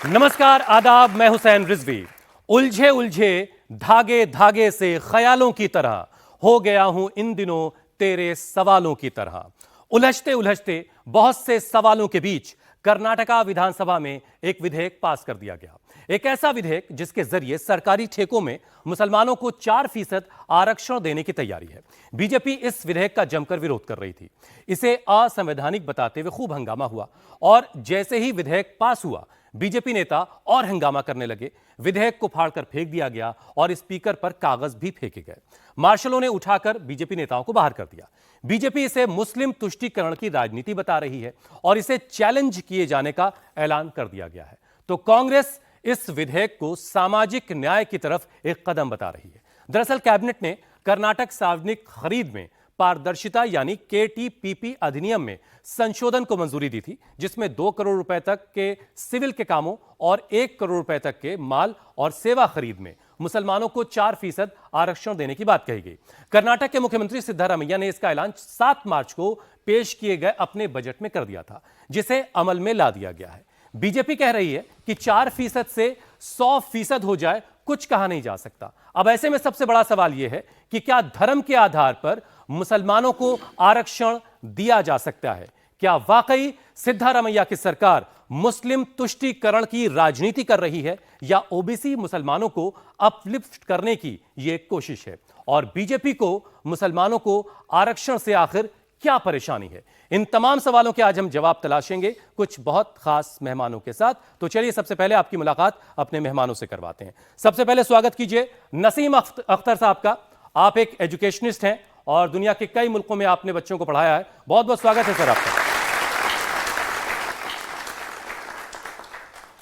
नमस्कार, आदाब। मैं हुसैन रिजवी। उलझे उलझे धागे धागे से ख्यालों की तरह हो गया हूं इन दिनों तेरे सवालों की तरह। उलझते उलझते बहुत से सवालों के बीच कर्नाटका विधानसभा में एक विधेयक पास कर दिया गया। एक ऐसा विधेयक जिसके जरिए सरकारी ठेकों में मुसलमानों को 4% आरक्षण देने की तैयारी है। बीजेपी इस विधेयक का जमकर विरोध कर रही थी। इसे असंवैधानिक बताते हुए खूब हंगामा हुआ और जैसे ही विधेयक पास हुआ, बीजेपी नेता और हंगामा करने लगे। विधेयक को फाड़कर फेंक दिया गया और स्पीकर पर कागज भी फेंके गए। मार्शलों ने उठाकर बीजेपी नेताओं को बाहर कर दिया। बीजेपी इसे मुस्लिम तुष्टीकरण की राजनीति बता रही है और इसे चैलेंज किए जाने का ऐलान कर दिया गया है। तो कांग्रेस इस विधेयक को सामाजिक न्याय की तरफ एक कदम बता रही है। दरअसल कैबिनेट ने कर्नाटक सार्वजनिक खरीद में पारदर्शिता यानी केटीपीपी अधिनियम में संशोधन को मंजूरी दी थी, जिसमें 2 करोड़ रुपए तक के सिविल के कामों और 1 करोड़ रुपए तक के माल और सेवा खरीद में मुसलमानों को 4% आरक्षण देने की बात कही गई। कर्नाटक के मुख्यमंत्री सिद्धारमैया ने इसका ऐलान 7 मार्च को पेश किए गए अपने बजट में कर दिया था, जिसे अमल में ला दिया गया है। बीजेपी कह रही है कि 4% से 100% हो जाए, कुछ कहा नहीं जा सकता। अब ऐसे में सबसे बड़ा सवाल यह है कि क्या धर्म के आधार पर मुसलमानों को आरक्षण दिया जा सकता है? क्या वाकई सिद्धारमैया की सरकार मुस्लिम तुष्टीकरण की राजनीति कर रही है या ओबीसी मुसलमानों को अपलिफ्ट करने की यह कोशिश है? और बीजेपी को मुसलमानों को आरक्षण से आखिर क्या परेशानी है? इन तमाम सवालों के आज हम जवाब तलाशेंगे कुछ बहुत खास मेहमानों के साथ। तो चलिए सबसे पहले आपकी मुलाकात अपने मेहमानों से करवाते हैं। सबसे पहले स्वागत कीजिए नसीम अख्तर साहब का। आप एक एजुकेशनिस्ट हैं और दुनिया के कई मुल्कों में आपने बच्चों को पढ़ाया है। बहुत बहुत स्वागत है सर आपका।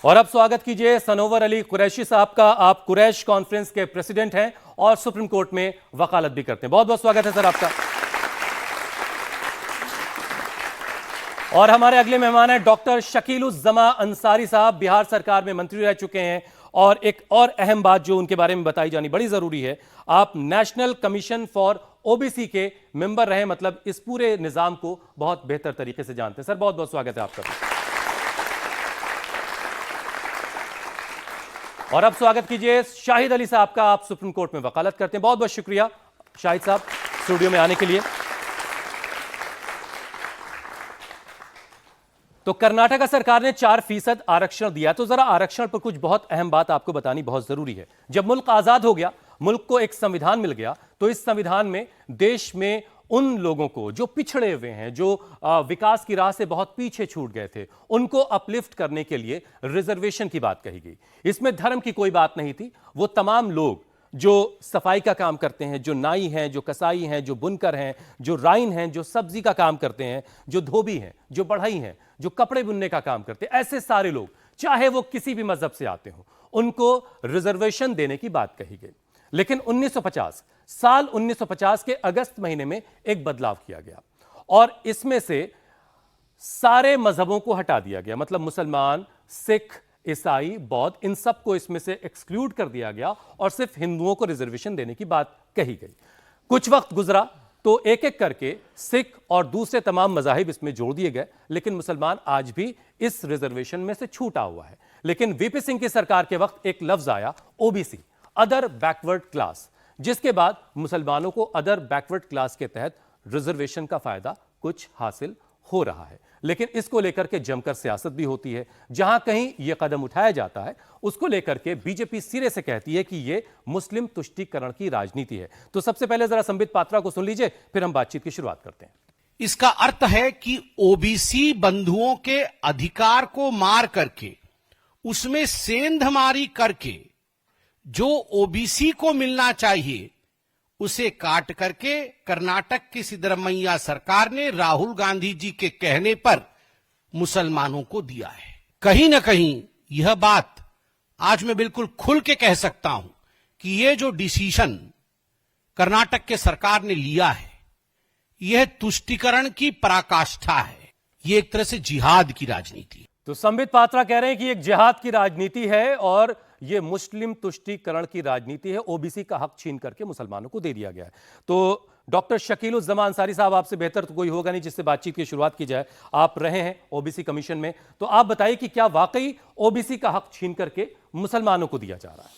और अब स्वागत कीजिए सनोवर अली कुरैशी साहब का। आप कुरैश कॉन्फ्रेंस के प्रेसिडेंट हैं और सुप्रीम कोर्ट में वकालत भी करते हैं। बहुत बहुत स्वागत है सर आपका। और हमारे अगले मेहमान हैं डॉक्टर शकीलुज्जमा अंसारी साहब। बिहार सरकार में मंत्री रह चुके हैं और एक और अहम बात जो उनके बारे में बताई जानी बड़ी जरूरी है, आप नेशनल कमीशन फॉर ओबीसी के मेंबर रहे, मतलब इस पूरे निजाम को बहुत बेहतर तरीके से जानते हैं। सर बहुत बहुत स्वागत है आपका। और अब स्वागत कीजिए शाहिद अली साहब का। आप सुप्रीम कोर्ट में वकालत करते हैं। बहुत बहुत शुक्रिया शाहिद साहब स्टूडियो में आने के लिए। तो कर्नाटक सरकार ने 4% आरक्षण दिया, तो जरा आरक्षण पर कुछ बहुत अहम बात आपको बतानी बहुत जरूरी है। जब मुल्क आजाद हो गया, मुल्क को एक संविधान मिल गया, तो इस संविधान में देश में उन लोगों को जो पिछड़े हुए हैं, जो विकास की राह से बहुत पीछे छूट गए थे, उनको अपलिफ्ट करने के लिए रिजर्वेशन की बात कही गई। इसमें धर्म की कोई बात नहीं थी। वो तमाम लोग जो सफाई का काम करते हैं, जो नाई हैं, जो कसाई हैं, जो बुनकर हैं, जो राइन हैं, जो सब्जी का काम करते हैं, जो धोबी हैं, जो बढ़ई हैं, जो कपड़े बुनने का काम करते हैं, ऐसे सारे लोग, चाहे वो किसी भी मजहब से आते हो, उनको रिजर्वेशन देने की बात कही गई। लेकिन 1950 के अगस्त महीने में एक बदलाव किया गया और इसमें से सारे मजहबों को हटा दिया गया। मतलब मुसलमान, सिख, ईसाई, बौद्ध, इन सबको इसमें से एक्सक्लूड कर दिया गया और सिर्फ हिंदुओं को रिजर्वेशन देने की बात कही गई। कुछ वक्त गुजरा तो एक एक करके सिख और दूसरे तमाम मजाहिब इसमें जोड़ दिए गए, लेकिन मुसलमान आज भी इस रिजर्वेशन में से छूटा हुआ है। लेकिन वीपी सिंह की सरकार के वक्त एक लफ्ज आया ओबीसी, अदर बैकवर्ड क्लास, जिसके बाद मुसलमानों को अदर बैकवर्ड क्लास के तहत रिजर्वेशन का फायदा कुछ हासिल हो रहा है। लेकिन इसको लेकर के जमकर सियासत भी होती है। जहां कहीं यह कदम उठाया जाता है, उसको लेकर के बीजेपी सिरे से कहती है कि यह मुस्लिम तुष्टीकरण की राजनीति है। तो सबसे पहले जरा संबित पात्रा को सुन लीजिए, फिर हम बातचीत की शुरुआत करते हैं। इसका अर्थ है कि ओबीसी बंधुओं के अधिकार को मार करके, उसमें सेंधमारी करके जो ओबीसी को मिलना चाहिए उसे काट करके कर्नाटक की सिद्धरमैया सरकार ने राहुल गांधी जी के कहने पर मुसलमानों को दिया है। कहीं ना कहीं यह बात आज मैं बिल्कुल खुल के कह सकता हूं कि यह जो डिसीजन कर्नाटक के सरकार ने लिया है, यह तुष्टीकरण की पराकाष्ठा है। यह एक तरह से जिहाद की राजनीति है। तो संबित पात्रा कह रहे हैं कि एक जिहाद की राजनीति है और यह मुस्लिम तुष्टीकरण की राजनीति है, ओबीसी का हक छीन करके मुसलमानों को दे दिया गया है। तो डॉक्टर शकीलुज़्ज़मान अंसारी साहब, आपसे बेहतर तो कोई होगा नहीं जिससे बातचीत की शुरुआत की जाए। आप रहे हैं ओबीसी कमीशन में, तो आप बताइए कि क्या वाकई ओबीसी का हक छीन करके मुसलमानों को दिया जा रहा है?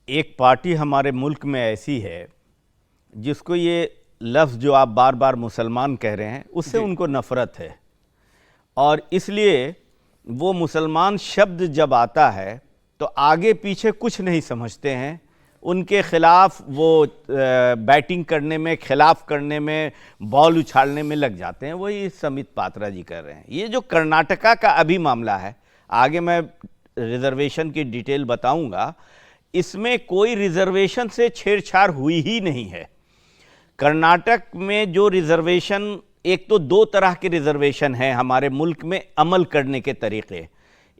एक पार्टी हमारे मुल्क में ऐसी है जिसको ये लफ्ज़ जो आप बार बार मुसलमान कह रहे हैं उससे उनको नफ़रत है, और इसलिए वो मुसलमान शब्द जब आता है तो आगे पीछे कुछ नहीं समझते हैं, उनके खिलाफ वो बैटिंग करने में, खिलाफ करने में, बॉल उछालने में लग जाते हैं। वही समित पात्रा जी कर रहे हैं। ये जो कर्नाटका का अभी मामला है, आगे मैं रिजर्वेशन की डिटेल बताऊंगा, इसमें कोई रिजर्वेशन से छेड़छाड़ हुई ही नहीं है। कर्नाटक में जो रिजर्वेशन, एक तो दो तरह के रिजर्वेशन हैं हमारे मुल्क में अमल करने के तरीके।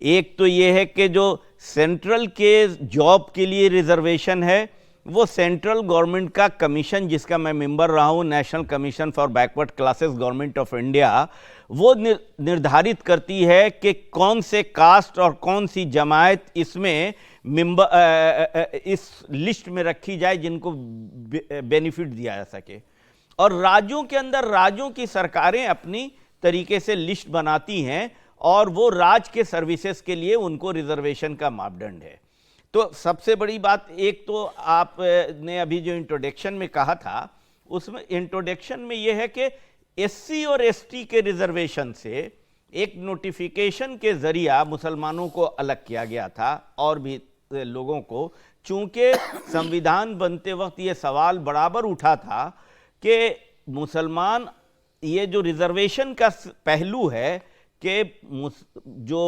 एक तो ये है कि जो सेंट्रल के जॉब के लिए रिजर्वेशन है, वो सेंट्रल गवर्नमेंट का कमीशन जिसका मैं मेंबर रहा हूँ, national commission for backward classes government of India, वो निर्धारित करती है कि कौन से कास्ट और कौन सी जमात इसमें इस लिस्ट में रखी जाए जिनको बेनिफिट दिया जा सके। और राज्यों के अंदर राज्यों की सरकारें अपनी तरीके से लिस्ट बनाती हैं और वो राज्य के सर्विसेज के लिए उनको रिजर्वेशन का मापदंड है। तो सबसे बड़ी बात, एक तो आपने अभी जो इंट्रोडक्शन में कहा था, उसमें इंट्रोडक्शन में यह है कि एससी और एसटी के रिजर्वेशन से एक नोटिफिकेशन के जरिया मुसलमानों को अलग किया गया था और भी लोगों को, चूंकि संविधान बनते वक्त ये सवाल बराबर उठा था कि मुसलमान, ये जो रिजर्वेशन का पहलू है कि जो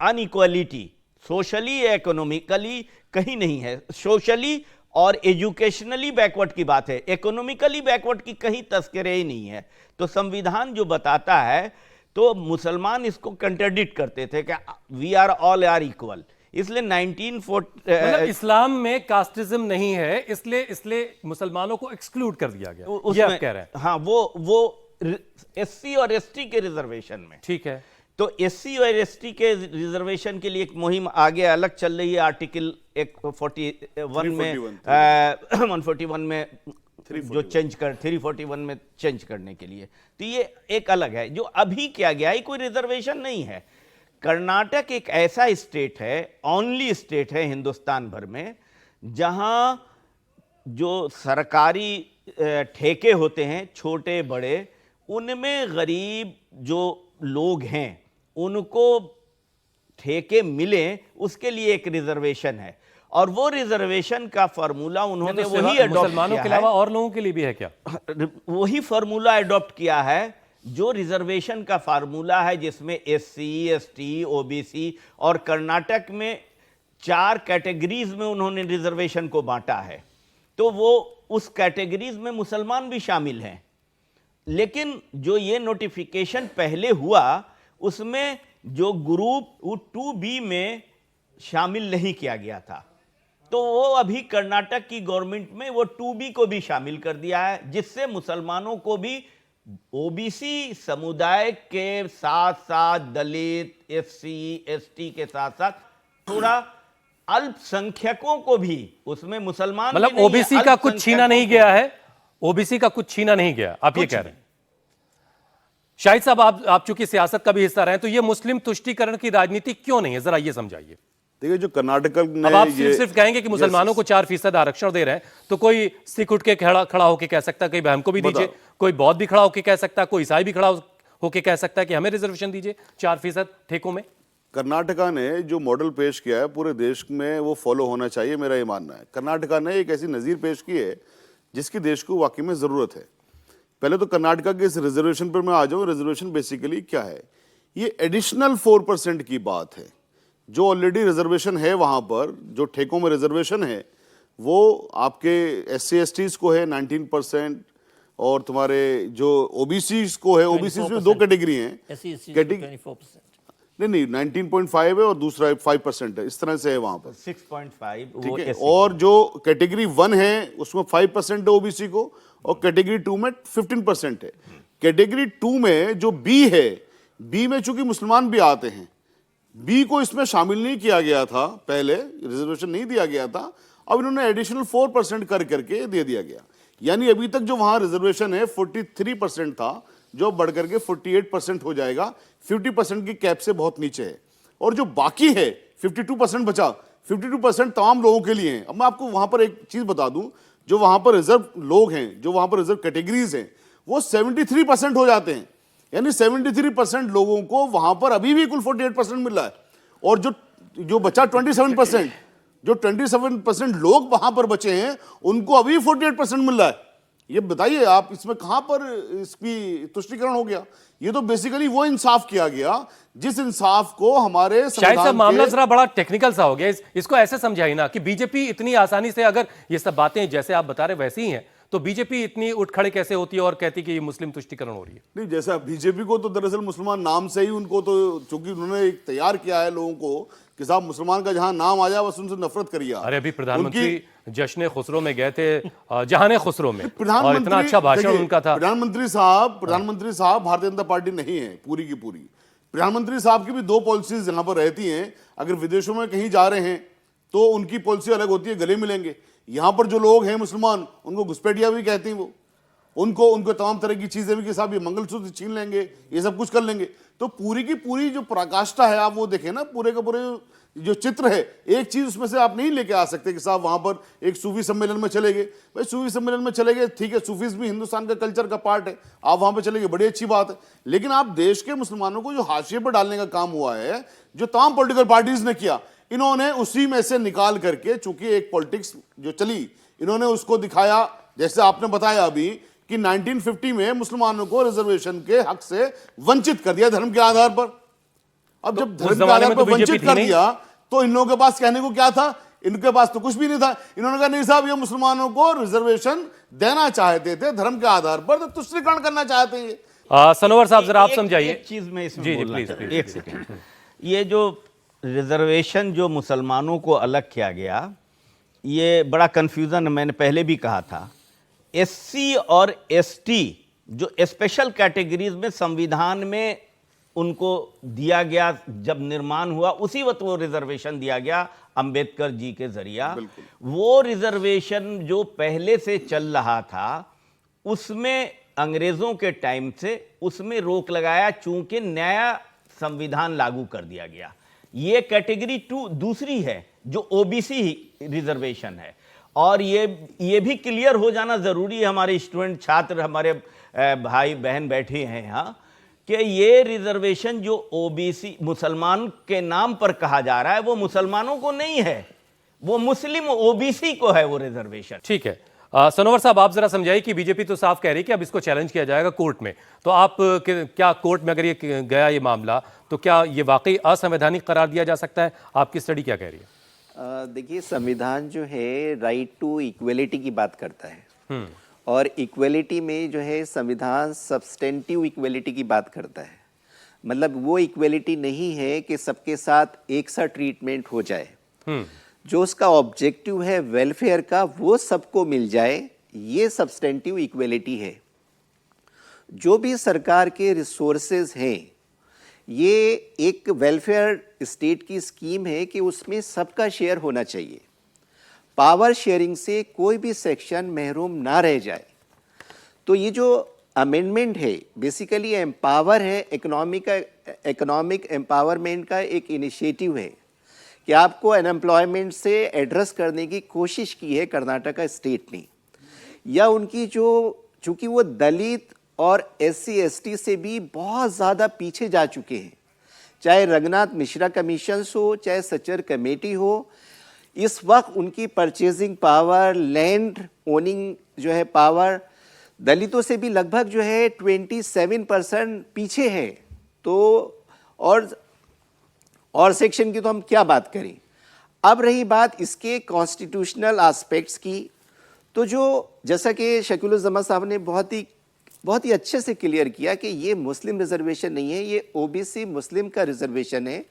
अनइक्वालिटी सोशली या इकोनॉमिकली कहीं नहीं है, सोशली और एजुकेशनली बैकवर्ड की बात है, इकोनॉमिकली बैकवर्ड की कहीं तस्करे ही नहीं है। तो संविधान जो बताता है, तो मुसलमान इसको कंट्राडिक्ट करते थे कि we are all are equal, इसलिए 1940 इस्लाम में कास्टिज्म नहीं है, इसलिए मुसलमानों को एक्सक्लूड कर दिया गया, ये आप कह रहे हैं? हाँ, वो एससी और एसटी के रिजर्वेशन में, ठीक है। तो एससी और एसटी के रिजर्वेशन के लिए एक मुहिम आगे अलग चल रही है, आर्टिकल 141 में 141 में जो चेंज कर 341 में चेंज करने के लिए। तो ये एक अलग है। जो अभी किया गया है कोई रिजर्वेशन नहीं है। कर्नाटक एक ऐसा स्टेट है, ओनली स्टेट है हिंदुस्तान भर में, जहां जो सरकारी ठेके होते हैं छोटे बड़े, उनमें गरीब जो लोग हैं उनको ठेके मिले, उसके लिए एक रिजर्वेशन है। और वो रिजर्वेशन का फार्मूला उन्होंने वही अडॉप्ट किया है। मुसलमानों के अलावा और लोगों के लिए भी है क्या? वही फार्मूला अडॉप्ट किया है जो रिजर्वेशन का फार्मूला है, जिसमें एससी, एसटी, ओबीसी और कर्नाटक में 4 कैटेगरीज में उन्होंने रिजर्वेशन को बांटा है। तो वो उस कैटेगरीज में मुसलमान भी शामिल हैं। लेकिन जो ये नोटिफिकेशन पहले हुआ, उसमें जो ग्रुप 2B में शामिल नहीं किया गया था, तो वो अभी कर्नाटक की गवर्नमेंट में वो 2B को भी शामिल कर दिया है, जिससे मुसलमानों को भी ओबीसी समुदाय के साथ साथ दलित, एससी, एसटी के साथ साथ थोड़ा अल्पसंख्यकों को भी, उसमें मुसलमान, मतलब ओबीसी का कुछ छीना नहीं गया है, ओबीसी का कुछ छीना नहीं गया, आप ये कह रहे हैं? शाहिद साहब, आप चूंकि सियासत का भी हिस्सा रहे हैं, तो ये मुस्लिम तुष्टीकरण की राजनीति क्यों नहीं है, जरा ये समझाइए। देखिए, जो कर्नाटक ने, अब आप सिर्फ कहेंगे कि मुसलमानों को 4% आरक्षण दे रहे हैं, तो कोई सिख उठ के खड़ा होकर कह सकता है कि भाई हमको भी दीजिए, कोई बौद्ध भी खड़ा होकर कह सकता है, कोई ईसाई भी खड़ा होकर कह सकता है कि हमें रिजर्वेशन दीजिए 4% ठेकों में। कर्नाटका ने जो मॉडल पेश किया है पूरे देश में, वो फॉलो होना चाहिए, मेरा ये मानना है। कर्नाटका ने एक ऐसी नज़ीर पेश की है जिसकी देश को वाकई में ज़रूरत है। पहले तो कर्नाटका के इस रिजर्वेशन पर मैं आ जाऊँ। रिजर्वेशन बेसिकली क्या है? ये एडिशनल 4% की बात है। जो ऑलरेडी रिजर्वेशन है वहाँ पर, जो ठेकों में रिजर्वेशन है, वो आपके SC STs को है 19%, और तुम्हारे जो OBCs को है, OBCs में 2 कैटेगरी हैं, नहीं 19.5 है और दूसरा 5% है, इस तरह से है वहाँ पर 6.5, ठीक है। और जो कैटेगरी 1 है उसमें 5% है OBC को, और कैटेगरी 2 में 15% है। कैटेगरी 2 में जो B है, B में चूंकि मुसलमान भी आते हैं, बी को इसमें शामिल नहीं किया गया था, पहले रिजर्वेशन नहीं दिया गया था, अब इन्होंने एडिशनल 4% कर करके दे दिया गया। यानी अभी तक जो वहां रिजर्वेशन है 43% था, जो बढ़ करके 48% हो जाएगा, 50% की कैप से बहुत नीचे है। और जो बाकी है 52% बचा, 52% तमाम लोगों के लिए है। अब मैं आपको वहां पर एक चीज बता दूं, जो वहां पर रिजर्व लोग हैं, जो वहां पर रिजर्व कैटेगरीज हैं, वो 73% हो जाते हैं। यानी 73% लोगों को वहां पर अभी भी कुल 48% मिल रहा है। और जो बचा 27%, जो 27% लोग वहां पर बचे हैं, उनको अभी 48% मिल रहा है। ये बताइए आप, इसमें कहां पर इसकी तुष्टीकरण हो गया? ये तो बेसिकली वो इंसाफ किया गया जिस इंसाफ को हमारे शायद सब मामला जरा बड़ा टेक्निकल सा हो गया। इसको ऐसे समझाइए ना कि बीजेपी इतनी आसानी से, अगर ये सब बातें जैसे आप बता रहे वैसी ही हैं, तो बीजेपी इतनी उठ खड़े कैसे होती है और कहती कि ये मुस्लिम तुष्टीकरण हो रही है? नहीं, जैसा बीजेपी को तो दरअसल मुसलमान नाम से ही उनको तो, चूंकि उन्होंने एक तैयार किया है लोगों को कि साहब मुसलमान का जहां नाम आ जाए बस उनसे नफरत करिए। अरे अभी प्रधानमंत्री जश्न खुसरो में गए थे, जहान खुसरो में, और इतना अच्छा भाषण उनका था। प्रधानमंत्री साहब भारतीय जनता पार्टी नहीं है पूरी की पूरी। प्रधानमंत्री साहब की भी दो पॉलिसीज यहां पर रहती हैं। अगर विदेशों में कहीं जा रहे हैं तो उनकी पॉलिसी अलग होती है, गले मिलेंगे। यहां पर जो लोग हैं मुसलमान, उनको घुसपैठिया भी कहते हैं, वो उनको तमाम तरह की चीजें भी कि साहब ये मंगलसूत्र छीन लेंगे, ये सब कुछ कर लेंगे। तो पूरी की पूरी जो पराकाष्ठा है, आप वो देखें ना, पूरे का पूरे जो चित्र है, एक चीज उसमें से आप नहीं लेके आ सकते कि साहब वहां पर एक सूफी सम्मेलन में चले गए। भाई सूफी सम्मेलन में चले गए, ठीक है, सूफीज भी हिंदुस्तान का कल्चर का पार्ट है, आप वहां पर चले गए, बड़ी अच्छी बात है। लेकिन आप देश के मुसलमानों को जो हाशिए पर डालने का काम हुआ है, जो तमाम पॉलिटिकल पार्टीज ने किया, इन्होंने उसी में से निकाल करके, चूंकि एक पॉलिटिक्स जो चली, इन्होंने उसको दिखाया, जैसे आपने बताया अभी कि 1950 में मुसलमानों को रिजर्वेशन के हक से वंचित कर दिया धर्म के आधार पर। अब जब धर्म के आधार पर वंचित कर दिया तो इन लोगों के पास कहने को क्या था? इनके पास तो कुछ भी नहीं था। इन्होंने कहा नहीं साहब, ये मुसलमानों को रिजर्वेशन देना चाहते थे धर्म के आधार पर, तो तुष्टीकरण करना चाहते हैं। सनोवर साहब जरा आप समझाइए। एक चीज में इसमें जी बोलना प्लीज, चाहता हूं। एक सेकंड, ये जो रिजर्वेशन जो मुसलमानों को अलग किया गया, ये बड़ा कंफ्यूजन, मैंने पहले भी कहा था। एससी और एसटी जो स्पेशल कैटेगरीज में संविधान में उनको दिया गया, जब निर्माण हुआ उसी वक्त वो रिजर्वेशन दिया गया अंबेडकर जी के जरिया। वो रिजर्वेशन जो पहले से चल रहा था, उसमें अंग्रेजों के टाइम से उसमें रोक लगाया, चूंकि नया संविधान लागू कर दिया गया। ये कैटेगरी 2 दूसरी है जो ओबीसी रिजर्वेशन है। और ये भी क्लियर हो जाना जरूरी है, हमारे स्टूडेंट छात्र, हमारे भाई बहन बैठे हैं यहाँ, कि ये रिजर्वेशन जो ओबीसी मुसलमान के नाम पर कहा जा रहा है, वो मुसलमानों को नहीं है, वो मुस्लिम ओबीसी को है वो रिजर्वेशन। ठीक है, सनोवर साहब आप जरा समझाइए कि बीजेपी तो साफ कह रही है कि अब इसको चैलेंज किया जाएगा कोर्ट में, तो आप क्या कोर्ट में अगर ये गया ये मामला, तो क्या ये वाकई असंवैधानिक करार दिया जा सकता है? आपकी स्टडी क्या कह रही है? देखिए, संविधान जो है राइट टू इक्वलिटी की बात करता है, और इक्वलिटी में जो है संविधान सब्सटेंटिव इक्वलिटी की बात करता है। मतलब वो इक्वलिटी नहीं है कि सबके साथ एक सा ट्रीटमेंट हो जाए। जो उसका ऑब्जेक्टिव है वेलफेयर का, वो सबको मिल जाए, ये सब्सटेंटिव इक्वलिटी है। जो भी सरकार के रिसोर्सेज हैं, ये एक वेलफेयर स्टेट की स्कीम है कि उसमें सबका शेयर होना चाहिए। पावर शेयरिंग से कोई भी सेक्शन महरूम ना रह जाए। तो ये जो अमेंडमेंट है बेसिकली एम्पावर है, इकोनॉमिक एम्पावरमेंट का एक इनिशिएटिव है कि आपको अनएम्प्लॉयमेंट से एड्रेस करने की कोशिश की है कर्नाटका स्टेट ने, या उनकी जो, चूंकि वो दलित और SC/ST से भी बहुत ज़्यादा पीछे जा चुके हैं, चाहे रंगनाथ मिश्रा कमीशन हो, चाहे सचर कमेटी हो, इस वक्त उनकी परचेजिंग पावर, लैंड ओनिंग जो है पावर, दलितों से भी लगभग जो है 27% पीछे है। तो और सेक्शन की तो हम क्या बात करें। अब रही बात इसके कॉन्स्टिट्यूशनल एस्पेक्ट्स की, तो जो जैसा कि शकीलुज़्ज़मा साहब ने बहुत ही अच्छे से क्लियर किया कि ये मुस्लिम रिजर्वेशन नहीं है, ये ओबीसी मुस्लिम का रिजर्वेशन है,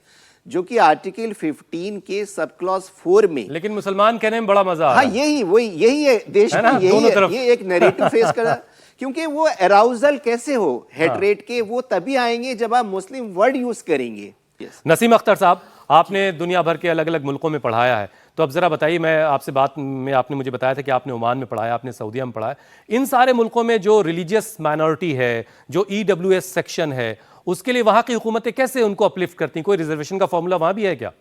जो कि आर्टिकल 15 के सब क्लॉज 4 में। लेकिन मुसलमान कहने में बड़ा मजा आ रहा है। यही है देश में, ये एक नैरेटिव फेस कर रहा, क्योंकि वो अराउजल कैसे हो हेट्रेट के, वो तभी आएंगे जब आप मुस्लिम वर्ड यूज करेंगे। Yes. नसीम अख्तर साहब, आपने दुनिया भर के अलग अलग मुल्कों में पढ़ाया है, तो अब ज़रा बताइए, मैं आपसे बात में आपने मुझे बताया था कि आपने ओमान में पढ़ाया, आपने सऊदीया में पढ़ाया, इन सारे मुल्कों में जो रिलीजियस माइनॉरिटी है, जो EWS सेक्शन है, उसके लिए वहाँ की हुकूमतें कैसे उनको अपलिफ्ट करती हैं? कोई रिजर्वेशन का फॉर्मूला वहाँ भी है क्या?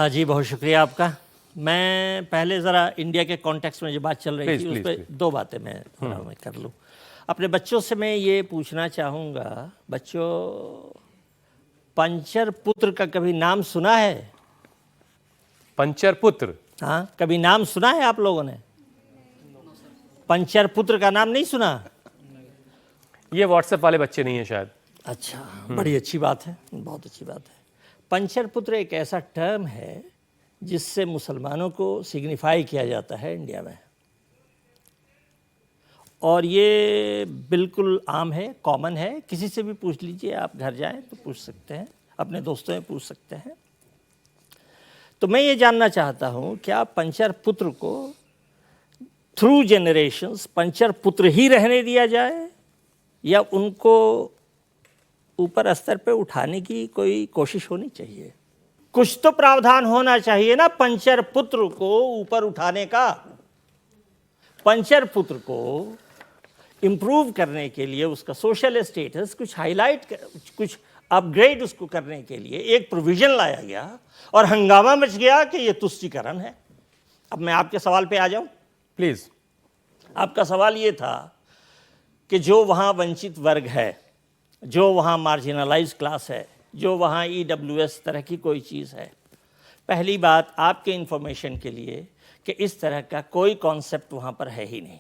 जी बहुत शुक्रिया आपका। मैं पहले ज़रा इंडिया के कॉन्टेक्स्ट में जो बात चल रही थी उस पर दो बातें मैं कर लूँ। अपने बच्चों से मैं ये पूछना चाहूँगा, बच्चों, पंचर पुत्र का कभी नाम सुना है? पंचर पुत्र? हाँ, कभी नाम सुना है आप लोगों ने? पंचर पुत्र का नाम नहीं सुना? ये व्हाट्सएप वाले बच्चे नहीं हैं शायद। अच्छा, बड़ी अच्छी बात है, बहुत अच्छी बात है। पंचर पुत्र एक ऐसा टर्म है जिससे मुसलमानों को सिग्निफाई किया जाता है इंडिया में, और ये बिल्कुल आम है, कॉमन है। किसी से भी पूछ लीजिए, आप घर जाएं तो पूछ सकते हैं, अपने दोस्तों में पूछ सकते हैं। तो मैं ये जानना चाहता हूँ, क्या पंचर पुत्र को थ्रू जनरेशंस पंचर पुत्र ही रहने दिया जाए, या उनको ऊपर स्तर पे उठाने की कोई कोशिश होनी चाहिए? कुछ तो प्रावधान होना चाहिए ना पंचर पुत्र को ऊपर उठाने का। पंचर पुत्र को इम्प्रूव करने के लिए, उसका सोशल स्टेटस कुछ हाईलाइट, कुछ अपग्रेड उसको करने के लिए एक प्रोविजन लाया गया, और हंगामा मच गया कि ये तुष्टीकरण है। अब मैं आपके सवाल पे आ जाऊं प्लीज। आपका सवाल ये था कि जो वहाँ वंचित वर्ग है, जो वहाँ मार्जिनलाइज क्लास है, जो वहाँ EWS तरह की कोई चीज़ है। पहली बात आपके इंफॉर्मेशन के लिए कि इस तरह का कोई कॉन्सेप्ट वहाँ पर है ही नहीं।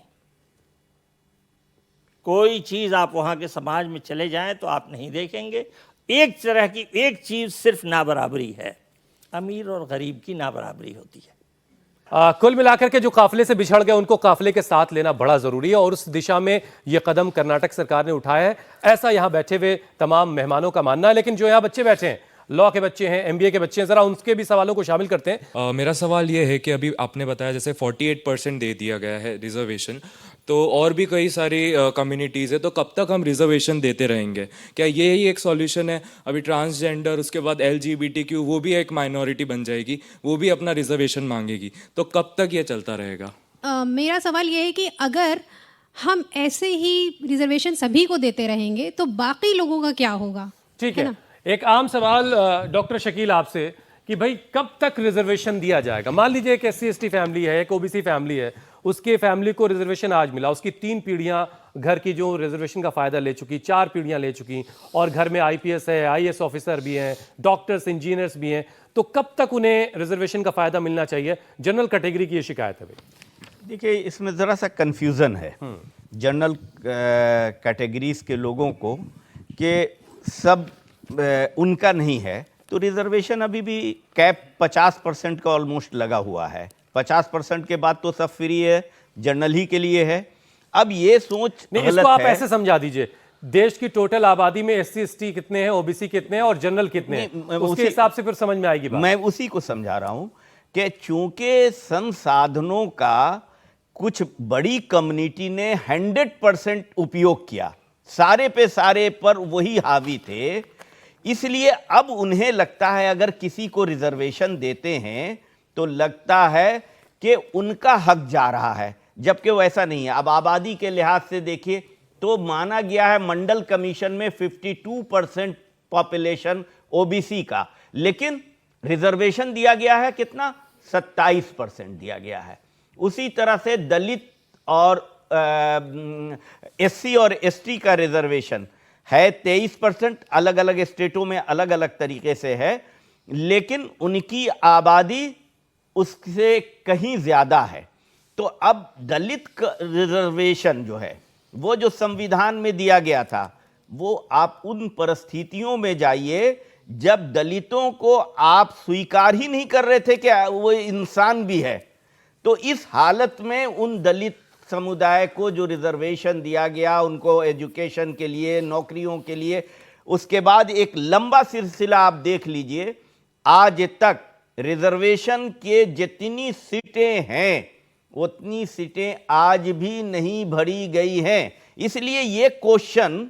कोई चीज़ आप वहाँ के समाज में चले जाएं तो आप नहीं देखेंगे। एक तरह की एक चीज़ सिर्फ नाबराबरी है, अमीर और गरीब की नाबराबरी होती है। कुल मिलाकर के जो काफिले से बिछड़ गए उनको काफिले के साथ लेना बड़ा जरूरी है, और उस दिशा में यह कदम कर्नाटक सरकार ने उठाया है, ऐसा यहां बैठे हुए तमाम मेहमानों का मानना है। लेकिन जो यहां बच्चे बैठे हैं, लॉ के बच्चे हैं, MBA के बच्चे हैं, जरा उनके भी सवालों को शामिल करते हैं। मेरा सवाल ये है कि अभी आपने बताया जैसे 48% दे दिया गया है रिजर्वेशन, तो और भी कई सारी कम्युनिटीज़ है, तो कब तक हम रिजर्वेशन देते रहेंगे? क्या ये ही एक सॉल्यूशन है? अभी ट्रांसजेंडर, उसके बाद LGBTQ, वो भी एक माइनॉरिटी बन जाएगी, वो भी अपना रिजर्वेशन मांगेगी, तो कब तक ये चलता रहेगा? मेरा सवाल ये है कि अगर हम ऐसे ही रिजर्वेशन सभी को देते रहेंगे तो बाकी लोगों का क्या होगा? ठीक है, एक आम सवाल डॉक्टर शकील आपसे कि भाई कब तक रिजर्वेशन दिया जाएगा? मान लीजिए एक SC/ST फैमिली है, एक OBC फैमिली है, उसके फैमिली को रिजर्वेशन आज मिला, उसकी 3 पीढ़ियां घर की जो रिजर्वेशन का फायदा ले चुकी, 4 पीढ़ियां ले चुकी, और घर में IPS है, IAS ऑफिसर भी हैं, डॉक्टर्स, इंजीनियर्स भी हैं, तो कब तक उन्हें रिजर्वेशन का फायदा मिलना चाहिए? जनरल कैटेगरी की ये शिकायत है भाई। देखिए, इसमें ज़रा सा कन्फ्यूज़न है जनरल कैटेगरीज के लोगों को कि सब उनका नहीं है। तो रिजर्वेशन अभी भी कैप 50% का ऑलमोस्ट लगा हुआ है। 50% के बाद तो सब फ्री है, जनरल ही के लिए है। अब ये सोच नहीं, गलत इसको आप है। ऐसे समझा दीजिए, देश की टोटल आबादी में SC/ST कितने हैं, OBC कितने हैं और जनरल कितने हैं, उसके हिसाब से फिर समझ में आएगी बात। मैं उसी को समझा रहा हूं कि चूंकि संसाधनों का कुछ बड़ी कम्युनिटी ने 100% उपयोग किया, सारे पे सारे पर वही हावी थे, इसलिए अब उन्हें लगता है अगर किसी को रिजर्वेशन देते हैं तो लगता है कि उनका हक जा रहा है, जबकि वो ऐसा नहीं है। अब आबादी के लिहाज से देखिए तो माना गया है मंडल कमीशन में 52% पॉपुलेशन OBC का, लेकिन रिजर्वेशन दिया गया है कितना? 27% दिया गया है। उसी तरह से दलित और SC और ST का रिजर्वेशन है 23%, अलग अलग स्टेटों में अलग अलग तरीके से है, लेकिन उनकी आबादी उससे कहीं ज्यादा है। तो अब दलित रिजर्वेशन जो है, वो जो संविधान में दिया गया था, वो आप उन परिस्थितियों में जाइए जब दलितों को आप स्वीकार ही नहीं कर रहे थे कि वो इंसान भी है। तो इस हालत में उन दलित समुदाय को जो रिजर्वेशन दिया गया, उनको एजुकेशन के लिए, नौकरियों के लिए, उसके बाद एक लंबा सिलसिला आप देख लीजिए, आज तक रिजर्वेशन के जितनी सीटें हैं उतनी सीटें आज भी नहीं भरी गई हैं। इसलिए ये क्वेश्चन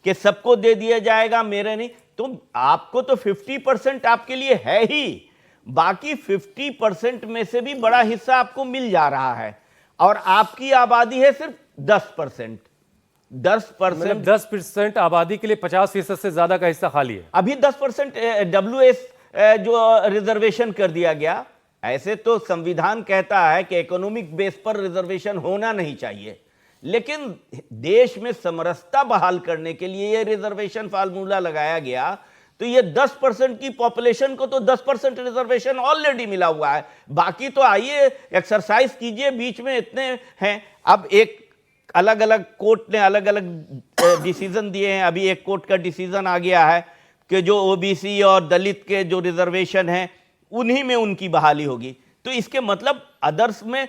कि सबको दे दिया जाएगा, मेरे नहीं, तो आपको तो 50% आपके लिए है ही, बाकी 50% में से भी बड़ा हिस्सा आपको मिल जा रहा है, और आपकी आबादी है सिर्फ 10%। 10%, मतलब 10% आबादी के लिए 50% से ज्यादा का हिस्सा खाली है। अभी 10% WS जो रिजर्वेशन कर दिया गया। ऐसे तो संविधान कहता है कि इकोनॉमिक बेस पर रिजर्वेशन होना नहीं चाहिए, लेकिन देश में समरसता बहाल करने के लिए ये रिजर्वेशन फार्मूला लगाया गया, तो ये 10% की पॉपुलेशन को तो 10% रिजर्वेशन ऑलरेडी मिला हुआ है। बाकी तो आइए एक्सरसाइज कीजिए, बीच में इतने हैं। अब एक अलग अलग कोर्ट ने अलग अलग डिसीजन दिए हैं। अभी एक कोर्ट का डिसीजन आ गया है कि जो ओबीसी और दलित के जो रिजर्वेशन हैं उन्हीं में उनकी बहाली होगी। तो इसके मतलब अदर्स में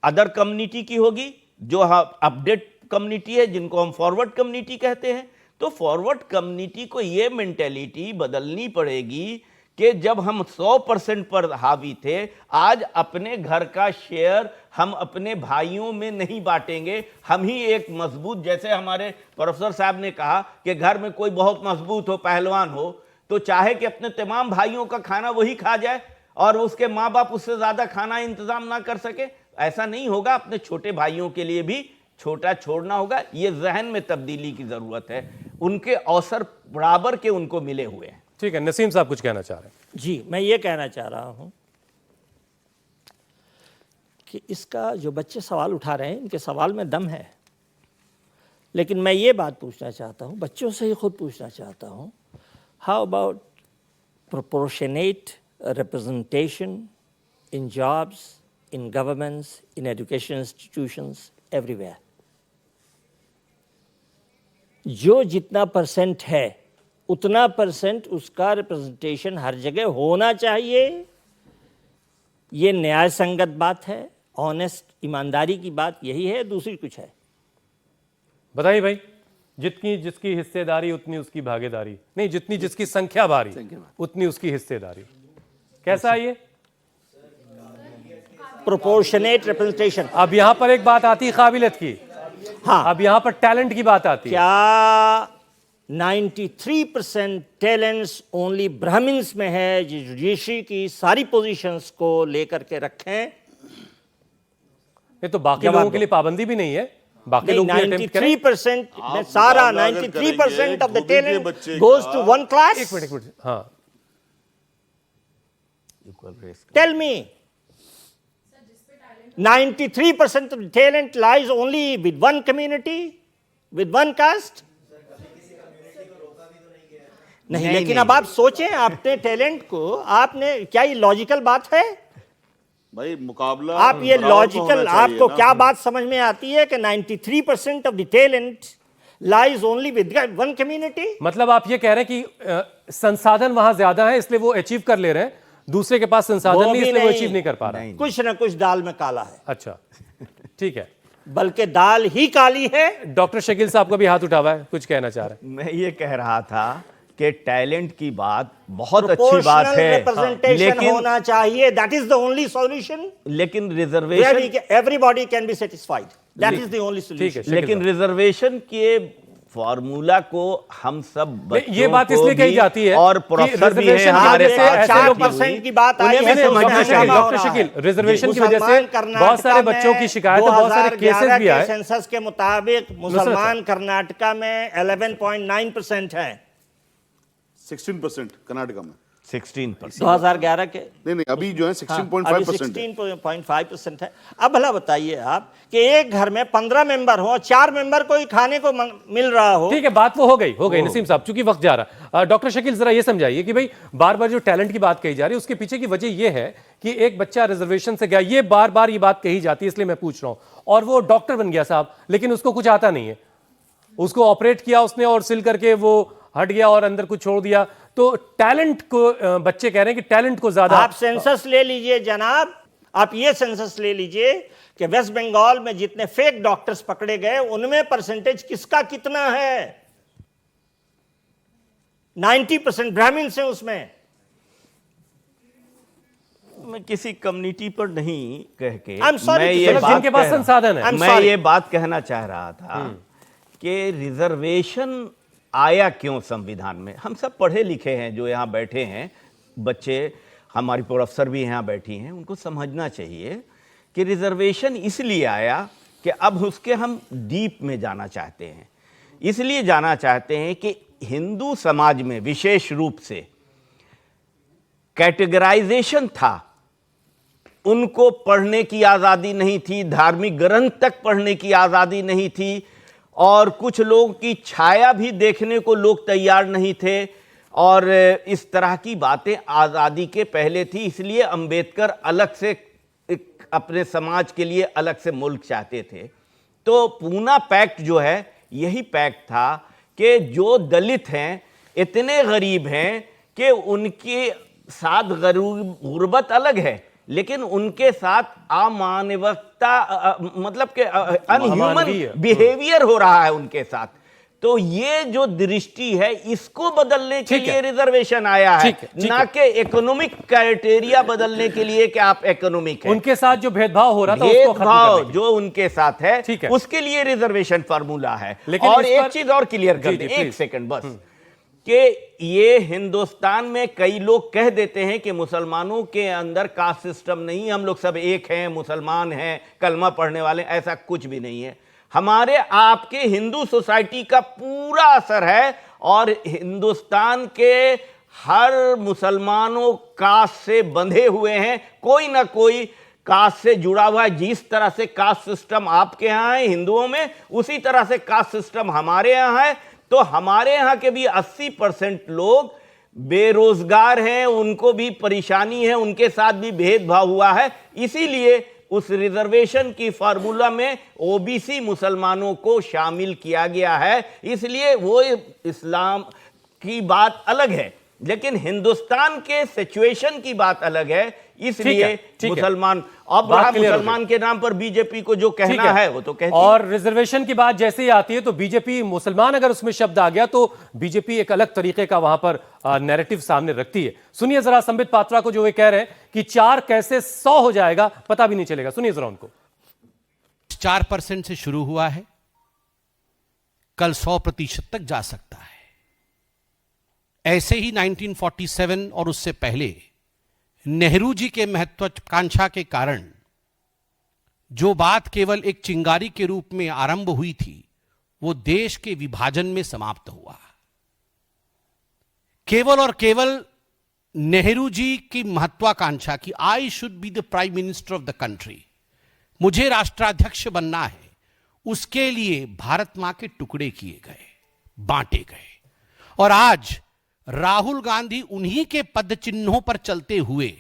अदर कम्युनिटी की होगी, जो अपडेट कम्युनिटी है, जिनको हम फॉरवर्ड कम्युनिटी कहते हैं। तो फॉरवर्ड कम्युनिटी को ये मेंटेलिटी बदलनी पड़ेगी कि जब हम 100% पर हावी थे, आज अपने घर का शेयर हम अपने भाइयों में नहीं बांटेंगे, हम ही एक मजबूत, जैसे हमारे प्रोफेसर साहब ने कहा कि घर में कोई बहुत मजबूत हो, पहलवान हो, तो चाहे कि अपने तमाम भाइयों का खाना वही खा जाए और उसके माँ बाप उससे ज्यादा खाना इंतजाम ना कर सके, ऐसा नहीं होगा। अपने छोटे भाइयों के लिए भी छोटा छोड़ना होगा। ये जहन में तब्दीली की जरूरत है। उनके अवसर बराबर के उनको मिले हुए हैं। ठीक है, नसीम साहब कुछ कहना चाह रहे हैं। जी, मैं ये कहना चाह रहा हूं कि इसका जो बच्चे सवाल उठा रहे हैं, इनके सवाल में दम है, लेकिन मैं ये बात पूछना चाहता हूं, बच्चों से ही खुद पूछना चाहता हूं, how about proportionate representation in jobs, in governments, in education institutions, everywhere. जो जितना परसेंट है उतना परसेंट उसका रिप्रेजेंटेशन हर जगह होना चाहिए। ये न्याय संगत बात है, ऑनेस्ट, ईमानदारी की बात यही है, दूसरी कुछ है? बताइए भाई, जितनी जिसकी हिस्सेदारी उतनी उसकी भागीदारी, नहीं जितनी जिसकी संख्या भारी उतनी उसकी हिस्सेदारी। कैसा है ये प्रोपोर्शनेट रिप्रेजेंटेशन? अब यहां पर एक बात आती है काबिलियत की। हाँ, अब यहां पर टैलेंट की बात आती है। क्या 93% टैलेंट्स ओनली ब्राह्मिन्स में है, जो जुडिशरी की सारी पोजीशंस को लेकर के रखें? ये तो बाकी लोगों के लिए पाबंदी भी नहीं है, बाकी लोग भी अटेम्प्ट करें। 93% में सारा 93% of the talent goes to one class. एक मिनट, हाँ, tell me, 93% of the talent lies only with one community, with one caste? नहीं, लेकिन अब आप सोचें अपने टैलेंट को, आपने, क्या ये लॉजिकल बात है भाई? मुकाबला आप ये लॉजिकल, आपको क्या बात समझ में आती है कि 93% of the talent lies only with one community? मतलब आप ये कह रहे हैं कि संसाधन वहां ज्यादा है इसलिए वो अचीव कर ले रहे हैं, दूसरे के पास संसाधन नहीं इसलिए वो अचीव नहीं कर पा रहा। कुछ ना कुछ दाल में काला है। अच्छा, ठीक है, बल्कि दाल ही काली है। डॉक्टर शकील साहब का भी हाथ उठा हुआ है, कुछ कहना चाह रहे हैं। मैं ये कह रहा था कि टैलेंट की बात बहुत अच्छी बात है, लेकिन होना चाहिए, that is the only solution. लेकिन reservation, everybody can be satisfied, that is the only solution. लेकिन रिजर्वेशन के फॉर्मूला को हम सब बच्चों ये बात इसलिए कही जाती है और प्रोफेसर भी है हमारे पास, 4% की बात आई है। डॉक्टर शकील, रिजर्वेशन की वजह से बहुत सारे बच्चों की शिकायत, बहुत सारे केसेस भी आए। सेंसस के मुताबिक मुसलमान कर्नाटका में 11.9% है, 16% कर्नाटका में, 16%। 2011 के नहीं, अभी जो है 16.5% है। 16.5% है। अब भला बताइए आप कि एक घर में 15 मेंबर हो, 4 मेंबर को ही खाने को मिल रहा हो। ठीक है, बात वो हो गई नसीम साहब, चूंकि वक्त जा रहा है। डॉक्टर शकील जरा ये समझाइए कि भाई बार बार जो टैलेंट की बात कही जा रही है उसके पीछे की वजह यह है कि एक बच्चा रिजर्वेशन से गया, ये बार बार ये बात कही जाती है, इसलिए मैं पूछ रहा हूं, और वो डॉक्टर बन गया साहब, लेकिन उसको कुछ आता नहीं है, उसको ऑपरेट किया उसने और सिल करके वो हट गया और अंदर कुछ छोड़ दिया। तो टैलेंट को बच्चे कह रहे हैं कि टैलेंट को ज्यादा। आप सेंसस ले लीजिए जनाब, आप ये सेंसस ले लीजिए कि वेस्ट बंगाल में जितने फेक डॉक्टर्स पकड़े गए उनमें परसेंटेज किसका कितना है? 90% ब्राह्मण्स हैं उसमें। मैं किसी कम्युनिटी पर नहीं कह के, I'm sorry, मैं ये बात जिनके पास संसाधन है, मैं ये बात कहना चाह रहा था कि रिजर्वेशन आया क्यों संविधान में। हम सब पढ़े लिखे हैं जो यहाँ बैठे हैं, बच्चे, हमारी प्रोफेसर भी यहाँ बैठी हैं, उनको समझना चाहिए कि रिजर्वेशन इसलिए आया कि अब उसके हम डीप में जाना चाहते हैं। इसलिए जाना चाहते हैं कि हिंदू समाज में विशेष रूप से कैटेगराइजेशन था, उनको पढ़ने की आज़ादी नहीं थी, धार्मिक ग्रंथ तक पढ़ने की आज़ादी नहीं थी, और कुछ लोगों की छाया भी देखने को लोग तैयार नहीं थे, और इस तरह की बातें आज़ादी के पहले थी। इसलिए अंबेडकर अलग से अपने समाज के लिए अलग से मुल्क चाहते थे। तो पूना पैक्ट जो है यही पैक्ट था कि जो दलित हैं, इतने गरीब हैं कि उनके साथ गुर्बत अलग है, लेकिन उनके साथ अमानवता, मतलब कि अनह्यूमन बिहेवियर हो रहा है उनके साथ। तो ये जो दृष्टि है, इसको बदलने के लिए रिजर्वेशन आया है, ना कि इकोनॉमिक क्राइटेरिया बदलने के लिए कि आप इकोनॉमिक है। उनके साथ जो भेदभाव हो रहा था, भेदभाव जो उनके साथ है, उसके लिए रिजर्वेशन फार्मूला है। और एक चीज और क्लियर कर दे, एक सेकंड बस, कि ये हिंदुस्तान में कई लोग कह देते हैं कि मुसलमानों के अंदर कास्ट सिस्टम नहीं, हम लोग सब एक हैं, मुसलमान हैं, कलमा पढ़ने वाले, ऐसा कुछ भी नहीं है। हमारे आपके हिंदू सोसाइटी का पूरा असर है, और हिंदुस्तान के हर मुसलमानों कास्ट से बंधे हुए हैं, कोई ना कोई कास्ट से जुड़ा हुआ है। जिस तरह से कास्ट सिस्टम आपके यहाँ है हिंदुओं में, उसी तरह से कास्ट सिस्टम हमारे यहाँ है। तो हमारे यहाँ के भी 80% लोग बेरोजगार हैं, उनको भी परेशानी है, उनके साथ भी भेदभाव हुआ है। इसीलिए उस रिजर्वेशन की फार्मूला में ओबीसी मुसलमानों को शामिल किया गया है। इसलिए वो इस्लाम की बात अलग है, लेकिन हिंदुस्तान के सिचुएशन की बात अलग है। इसलिए मुसलमान, अब रहा मुसलमान के नाम पर बीजेपी को जो कहना है वो तो कहती है। और रिजर्वेशन की बात जैसे ही आती है तो बीजेपी, मुसलमान अगर उसमें शब्द आ गया तो बीजेपी एक अलग तरीके का वहां पर नैरेटिव सामने रखती है। सुनिए जरा संबित पात्रा को, जो वे कह रहे हैं कि 4 कैसे 100 हो जाएगा पता भी नहीं चलेगा। सुनिए जरा उनको। 4% से शुरू हुआ है, कल 100% तक जा सकता है। ऐसे ही 1947 और उससे पहले नेहरू जी के महत्वाकांक्षा के कारण जो बात केवल एक चिंगारी के रूप में आरंभ हुई थी, वो देश के विभाजन में समाप्त हुआ। केवल और केवल नेहरू जी की महत्वाकांक्षा की, I should be the prime minister of the country, मुझे राष्ट्राध्यक्ष बनना है, उसके लिए भारत मां के टुकड़े किए गए, बांटे गए। और आज राहुल गांधी उन्हीं के पद चिन्हों पर चलते हुए,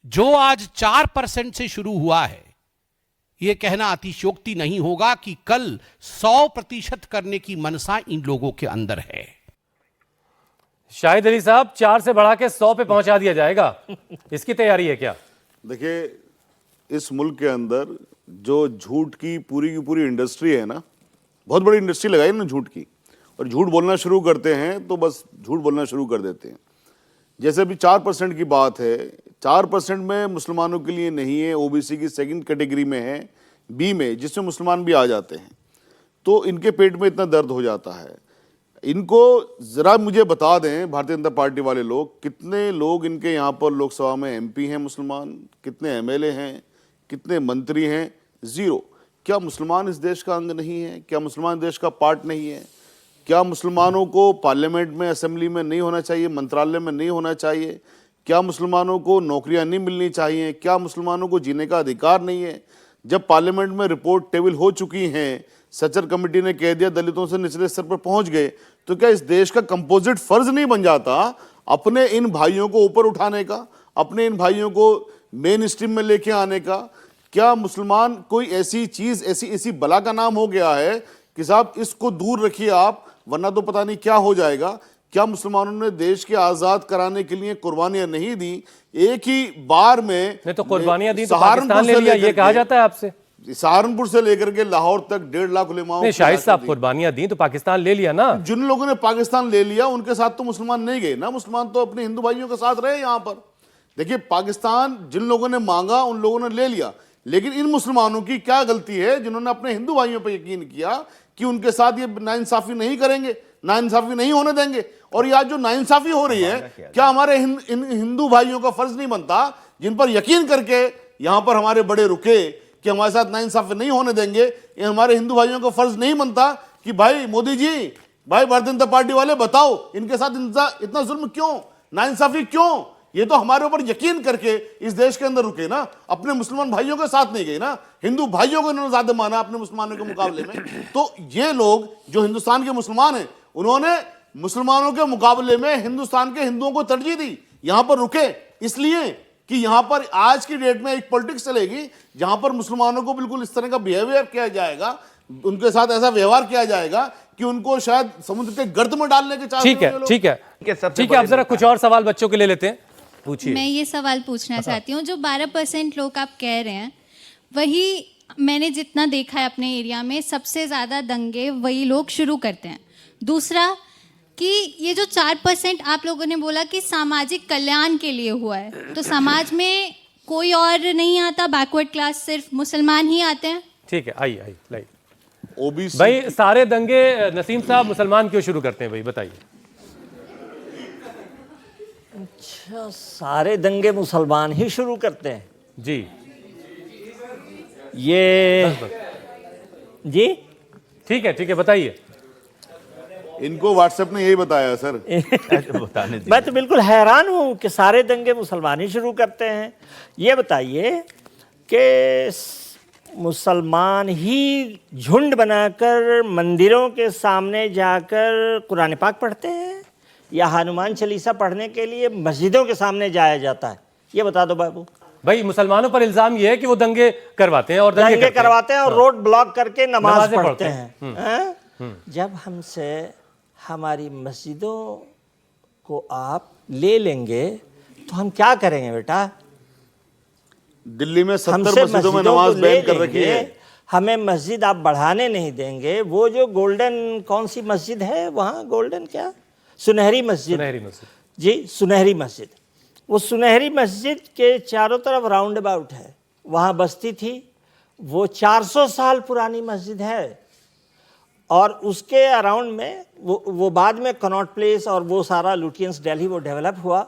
जो आज 4% से शुरू हुआ है, यह कहना अतिशयोक्ति नहीं होगा कि कल 100% करने की मनसा इन लोगों के अंदर है। शाहिद अली साहब, 4 से बढ़ा के 100 पे पहुंचा दिया जाएगा, इसकी तैयारी है क्या? देखिए, इस मुल्क के अंदर जो झूठ की पूरी इंडस्ट्री है ना, बहुत बड़ी इंडस्ट्री लगाई ना झूठ की, और झूठ बोलना शुरू करते हैं तो बस झूठ बोलना शुरू कर देते हैं। जैसे अभी 4% की बात है, 4% में मुसलमानों के लिए नहीं है, ओबीसी की सेकंड कैटेगरी में है, बी में, जिसमें मुसलमान भी आ जाते हैं, तो इनके पेट में इतना दर्द हो जाता है। इनको ज़रा मुझे बता दें, भारतीय जनता पार्टी वाले लोग, कितने लोग इनके यहाँ पर लोकसभा में एमपी हैं मुसलमान, कितने एमएलए हैं, कितने मंत्री हैं? 0। क्या मुसलमान इस देश का अंग नहीं है? क्या मुसलमान देश का पार्ट नहीं है? क्या मुसलमानों को पार्लियामेंट में, असेंबली में नहीं होना चाहिए, मंत्रालय में नहीं होना चाहिए? क्या मुसलमानों को नौकरियां नहीं मिलनी चाहिए? क्या मुसलमानों को जीने का अधिकार नहीं है? जब पार्लियामेंट में रिपोर्ट टेबल हो चुकी हैं, सचर कमेटी ने कह दिया दलितों से निचले स्तर पर पहुंच गए, तो क्या इस देश का कंपोजिट फर्ज नहीं बन जाता अपने इन भाइयों को ऊपर उठाने का, अपने इन भाइयों को मेन स्ट्रीम में लेके आने का? क्या मुसलमान कोई ऐसी चीज, ऐसी बला का नाम हो गया है कि साहब इसको दूर रखिए आप, वरना तो पता नहीं क्या हो जाएगा? क्या मुसलमानों ने देश के आजाद कराने के लिए कुर्बानियां नहीं दी? एक ही बार में नहीं तो कुर्बानियां दी तो पाकिस्तान ले लिया, ये कहा जाता है आपसे। सहारनपुर से लेकर के लाहौर तक 1.5 लाख उलेमाओं नहीं, शाहिद साहब, कुर्बानियां दी तो पाकिस्तान ले लिया ना। जिन लोगों ने पाकिस्तान ले लिया उनके साथ तो मुसलमान नहीं गए ना, मुसलमान तो अपने हिंदू भाइयों के साथ रहे यहाँ पर। देखिए, पाकिस्तान जिन लोगों ने मांगा उन लोगों ने ले लिया, लेकिन इन मुसलमानों की क्या गलती है जिन्होंने अपने हिंदू भाइयों पर यकीन किया कि उनके साथ ये नाइंसाफी नहीं करेंगे, नाइंसाफी नहीं होने देंगे। और ये आज जो नाइंसाफी हो रही है, क्या हमारे हिंदू भाइयों का फर्ज नहीं बनता, जिन पर यकीन करके यहां पर हमारे बड़े रुके कि हमारे साथ नाइंसाफी नहीं होने देंगे, ये हमारे हिंदू भाइयों का फर्ज नहीं बनता कि भाई मोदी जी, भाई भारतीय जनता पार्टी वाले, बताओ इनके साथ इतना जुल्म क्यों, नाइंसाफी क्यों? ये तो हमारे ऊपर यकीन करके इस देश के अंदर रुके ना, अपने मुसलमान भाइयों के साथ नहीं गए ना, हिंदू भाइयों को इन्होंने ज्यादा माना अपने मुसलमानों के मुकाबले में। तो ये लोग जो हिंदुस्तान के मुसलमान हैं, उन्होंने मुसलमानों के मुकाबले में हिंदुस्तान के हिंदुओं को तरजीह दी, यहां पर रुके इसलिए कि यहां पर आज की डेट में एक पॉलिटिक्स चलेगी जहां पर मुसलमानों को बिल्कुल इस तरह का बिहेवियर किया जाएगा, उनके साथ ऐसा व्यवहार किया जाएगा कि उनको शायद समुद्र के गर्त में डालने के चांस। ठीक है, ठीक है, ठीक है। अब जरा कुछ और सवाल बच्चों के लिए लेते हैं, पूछिए। मैं ये सवाल पूछना चाहती हूँ, जो 12% लोग आप कह रहे हैं, वही मैंने जितना देखा है अपने एरिया में, सबसे ज़्यादा दंगे वही लोग शुरू करते हैं। दूसरा कि ये जो 4% आप लोगों ने बोला कि सामाजिक कल्याण के लिए हुआ है, तो समाज में कोई और नहीं आता, बैकवर्ड क्लास सिर्फ मुसलमान ही आते हैं? ठीक है, आइए आइए लाइए। ओबीसी भाई सारे दंगे नसीम साहब मुसलमान क्यों शुरू करते हैं भाई, बताइए। अच्छा, सारे दंगे मुसलमान ही शुरू करते हैं जी? ये जी ठीक है, ठीक है, बताइए। इनको व्हाट्सएप ने यही बताया सर। बताने दीजिए। मैं तो बिल्कुल हैरान हूँ कि सारे दंगे मुसलमान ही शुरू करते हैं। ये बताइए कि मुसलमान ही झुंड बनाकर मंदिरों के सामने जाकर कुरान पाक पढ़ते हैं, या हनुमान चालीसा पढ़ने के लिए मस्जिदों के सामने जाया जाता है? ये बता दो बाबू। भाई मुसलमानों पर इल्जाम ये है कि वो दंगे करवाते हैं और दंगे करवाते हैं और रोड ब्लॉक करके नमाज पढ़ते हैं। हैं। जब हमसे हमारी मस्जिदों को आप ले लेंगे तो हम क्या करेंगे बेटा? दिल्ली में 70 हमसे मस्जिदों में मस्जिदों नमाज को ले बैन कर रखी लेंगे, है। हमें मस्जिद आप बढ़ाने नहीं देंगे। वो जो गोल्डन कौन सी मस्जिद है वहाँ, गोल्डन क्या, सुनहरी मस्जिद, सुनहरी मस्जिद जी, सुनहरी मस्जिद। वो सुनहरी मस्जिद के चारों तरफ राउंड अबाउट है, वहाँ बस्ती थी। वो 400 साल पुरानी मस्जिद है, और उसके अराउंड में वो बाद में कनॉट प्लेस और वो सारा लुटियंस दिल्ली वो डेवलप हुआ,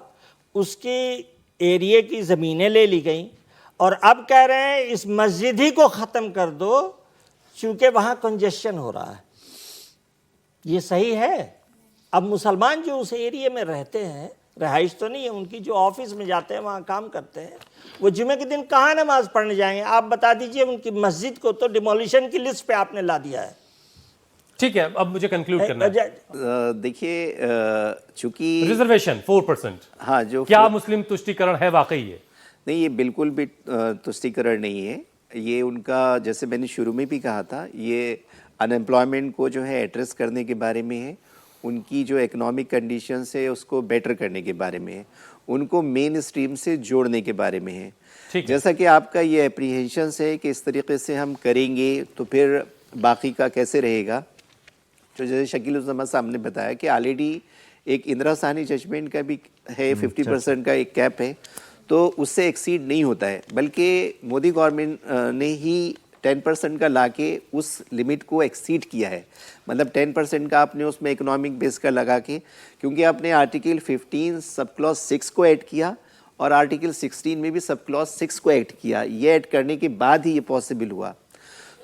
उसकी एरिया की ज़मीनें ले ली गई, और अब कह रहे हैं इस मस्जिद ही को ख़त्म कर दो चूँकि वहाँ कंजेशन हो रहा है। ये सही है? अब मुसलमान जो उस एरिया में रहते हैं, रहाइश तो नहीं है उनकी, जो ऑफिस में जाते हैं वहाँ काम करते हैं, वो जुमे के दिन कहाँ नमाज पढ़ने जाएंगे? आप बता दीजिए। उनकी मस्जिद को तो डिमोलिशन की लिस्ट पे आपने ला दिया है। ठीक है, अब मुझे कंक्लूड करना है। देखिए, चूंकि रिजर्वेशन 4%, हाँ, जो क्या मुस्लिम तुष्टीकरण है वाकई ये? नहीं, ये बिल्कुल भी तुष्टीकरण नहीं है। ये उनका, जैसे मैंने शुरू में भी कहा था, ये अनएम्प्लॉयमेंट को जो है एड्रेस करने के बारे में है, उनकी जो इकोनॉमिक कंडीशंस है उसको बेटर करने के बारे में है, उनको मेन स्ट्रीम से जोड़ने के बारे में है। जैसा कि आपका ये एप्रीहेंशंस है कि इस तरीके से हम करेंगे तो फिर बाकी का कैसे रहेगा, तो जैसे शकील उस जमा साहब ने बताया कि ऑलरेडी एक इंदिरा साहनी जजमेंट का भी है, 50% का एक कैप है, तो उससे एक्सीड नहीं होता है, बल्कि मोदी गवर्नमेंट ने ही 10% का लाके उस लिमिट को एक्सीड किया है। मतलब 10% का आपने उसमें इकोनॉमिक बेस का लगा के, क्योंकि आपने आर्टिकल 15 सब क्लॉज 6 को ऐड किया और आर्टिकल 16 में भी सब क्लॉज 6 को ऐड किया। ये ऐड करने के बाद ही ये पॉसिबल हुआ।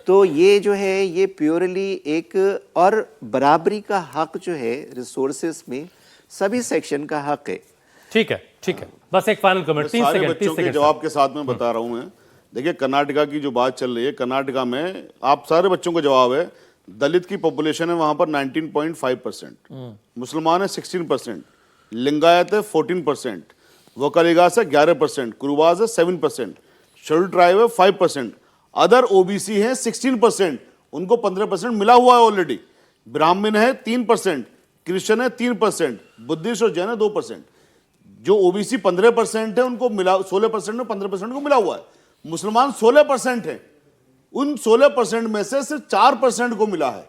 तो ये जो है ये प्योरली एक, और बराबरी का हक जो है रिसोर्सेस में सभी सेक्शन का हक है। ठीक है, ठीक है, बस एक फाइनल कमेंट, 3 सारे सेकंड, बच्चों 30 के सेकंड जवाब के साथ में बता रहा हूं मैं। देखिए, कर्नाटका की जो बात चल रही है, कर्नाटका में आप सारे बच्चों को जवाब है, दलित की पॉपुलेशन है वहां पर 19.5%, मुसलमान है 16%, लिंगायत है 14%, वोकालिगास है 11%, कुरुबाज है 7%, शेड्यूल ट्राइब है 5%, अदर ओबीसी है 16%, उनको 15% मिला हुआ है ऑलरेडी, ब्राह्मण है 3%, क्रिश्चियन है 3%, बुद्धिस्ट और जैन है 2%। जो ओबीसी 15% है उनको मिला, 16% में 15% को मिला हुआ है। मुसलमान 16% है, उन 16% में से सिर्फ 4% को मिला है,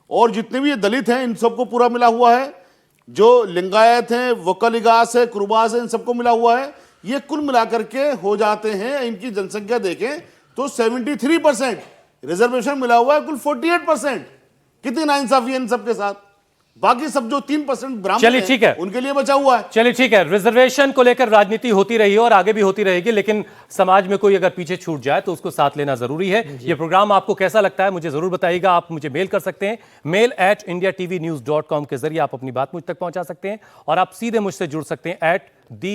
और जितने भी ये दलित हैं इन सबको पूरा मिला हुआ है। जो लिंगायत हैं, वोकालिगास है, कुरुबास है, इन सबको मिला हुआ है। ये कुल मिलाकर के हो जाते हैं, इनकी जनसंख्या देखें तो 73%, रिजर्वेशन मिला हुआ है कुल 48%। कितनी नाइंसाफी है इन सबके साथ। बाकी सब जो 3% ब्राह्मण चलिए, हैं, ठीक है। उनके लिए बचा हुआ है। चलिए ठीक है, रिजर्वेशन को लेकर राजनीति होती रही है और आगे भी होती रहेगी, लेकिन समाज में कोई अगर पीछे छूट जाए तो उसको साथ लेना जरूरी है। ये प्रोग्राम आपको कैसा लगता है मुझे जरूर बताइएगा। आप मुझे मेल कर सकते हैं, mail@indiatvnews.com के जरिए आप अपनी बात मुझ तक पहुंचा सकते हैं, और आप सीधे मुझसे जुड़ सकते हैं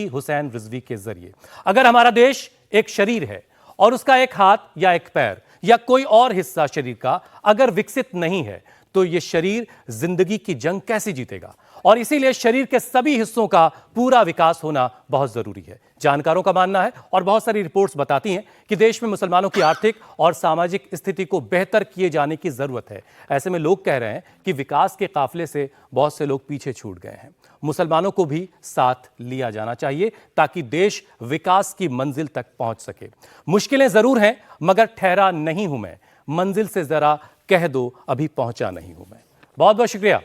@husain के जरिए। अगर हमारा देश एक शरीर है और उसका एक हाथ या एक पैर या कोई और हिस्सा शरीर का अगर विकसित नहीं है तो यह शरीर जिंदगी की जंग कैसे जीतेगा, और इसीलिए शरीर के सभी हिस्सों का पूरा विकास होना बहुत जरूरी है। जानकारों का मानना है और बहुत सारी रिपोर्ट्स बताती हैं कि देश में मुसलमानों की आर्थिक और सामाजिक स्थिति को बेहतर किए जाने की जरूरत है। ऐसे में लोग कह रहे हैं कि विकास के काफिले से बहुत से लोग पीछे छूट गए हैं। मुसलमानों को भी साथ लिया जाना चाहिए ताकि देश विकास की मंजिल तक पहुंच सके। मुश्किलें जरूर हैं मगर ठहरा नहीं हूं मैं, मंजिल से जरा कह दो अभी पहुंचा नहीं हूं मैं। बहुत बहुत शुक्रिया।